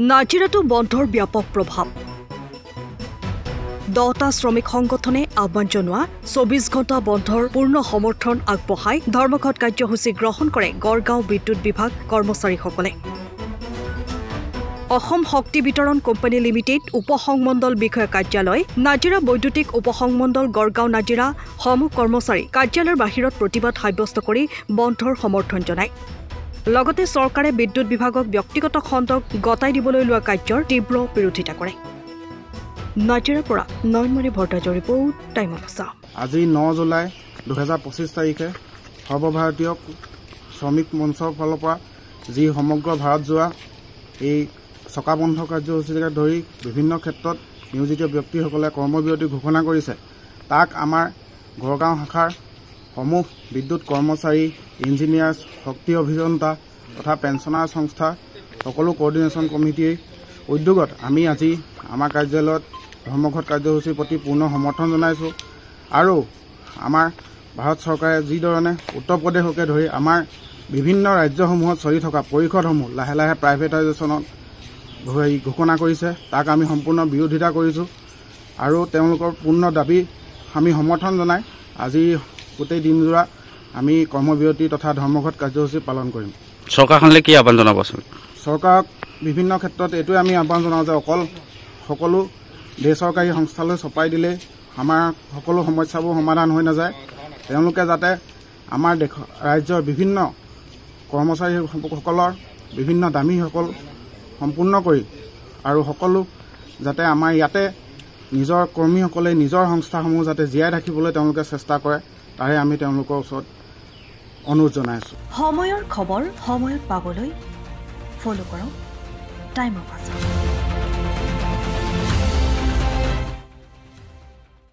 নাজিৰাটো বন্ধৰ ব্যাপক প্ৰভাৱ 10টা শ্ৰমিক সংগঠনে আহ্বান জনোৱা 24 ঘণ্টা বন্ধৰ পূৰ্ণ সমৰ্থন আগবঢ়াই ধৰ্মঘট কাৰ্যসূচী গ্ৰহণ কৰে গড়গাঁও বিদ্যুৎ বিভাগ কৰ্মচাৰীসকলে অসম শক্তি বিতৰণ কোম্পানী লিমিটেড উপসংমণ্ডল বিষয়া কাৰ্যালয় নাজিৰা বৈদ্যুতিক উপসংমণ্ডল গড়গাঁও নাজিৰা সমূহ কৰ্মচাৰী কাৰ্যালয়ৰ বাহিৰত প্ৰতিবাদ সাব্যস্ত কৰি বন্ধৰ সমৰ্থন জনায় লগতে চৰকাৰে বিদ্যুৎ বিভাগক ব্যক্তিগত খণ্ডক গতাই দিবলৈ লোৱা কাৰ্যৰ তীব্ৰ বিৰোধিতা কৰে নাজিৰাৰ পৰা নয়নমণি ভট্টাচাৰ্যৰ ৰিপৰ্ট টাইম অফ আছাম আজি 9 জুলাই 2025 তাৰিখে সৰ্বভাৰতীয় শ্ৰমিক মঞ্চৰ ফালৰ পৰা যি সমগ্ৰ ভাৰত যোৱা এই চকা বন্ধ কাৰ্যসূচীকে ধৰি বিভিন্ন ক্ষেত্ৰত নিয়োজিত ব্যক্তিসকলে কৰ্মবিৰতি ঘোষণা কৰিছে তাক আমাৰ গড়গাঁও শাখাৰ সমূহ বিদ্যুৎ কৰ্মচাৰী ইঞ্জিনিয়াৰ শক্তি অভিযন্তা তথা পেঞ্চনাৰ সংস্থা সকলো কোঅৰ্ডিনেশ্যন কমিটিৰ উদ্যোগত আমি আজি আমাৰ কাৰ্যালয়ত ধৰ্মঘট কাৰ্যসূচীৰ প্ৰতি পূৰ্ণ সমৰ্থন জনাইছোঁ আৰু আমাৰ ভাৰত চৰকাৰে যি ধৰণে উত্তৰ প্ৰদেশকে ধৰি আমাৰ বিভিন্ন ৰাজ্যসমূহত চলি থকা পৰিষদসমূহ লাহে লাহে প্ৰাইভেটাইজেশ্যনত ঘোষণা কৰিছে তাক আমি সম্পূৰ্ণ বিৰোধিতা কৰিছোঁ আৰু তেওঁলোকৰ পূৰ্ণ দাবী আমি সমৰ্থন জনাই আজি গোটেই দিনজোৰা আমি কৰ্মবিৰতি তথা ধৰ্মঘট কাৰ্যসূচী পালন কৰিম চৰকাৰখনলৈ কি আহ্বান জনাবচোন চৰকাৰক বিভিন্ন ক্ষেত্ৰত এইটোৱে আমি আহ্বান জনাওঁ যে অকল সকলো বেচৰকাৰী সংস্থালৈ চপাই দিলে আমাৰ সকলো সমস্যাবোৰ সমাধান হৈ নাযায় তেওঁলোকে যাতে আমাৰ দেশ ৰাজ্যৰ বিভিন্ন কৰ্মচাৰীসকলৰ বিভিন্ন দামীসকল সম্পূৰ্ণ কৰি আৰু সকলো যাতে আমাৰ ইয়াতে নিজৰ কৰ্মীসকলে নিজৰ সংস্থাসমূহ যাতে জীয়াই ৰাখিবলৈ তেওঁলোকে চেষ্টা কৰে তাৰে আমি তেওঁলোকৰ ওচৰত অনুৰোধ জনাইছোঁ সময়ৰ খবৰ সময়ত পাবলৈ ফলো কৰক টাইম অফ আছাম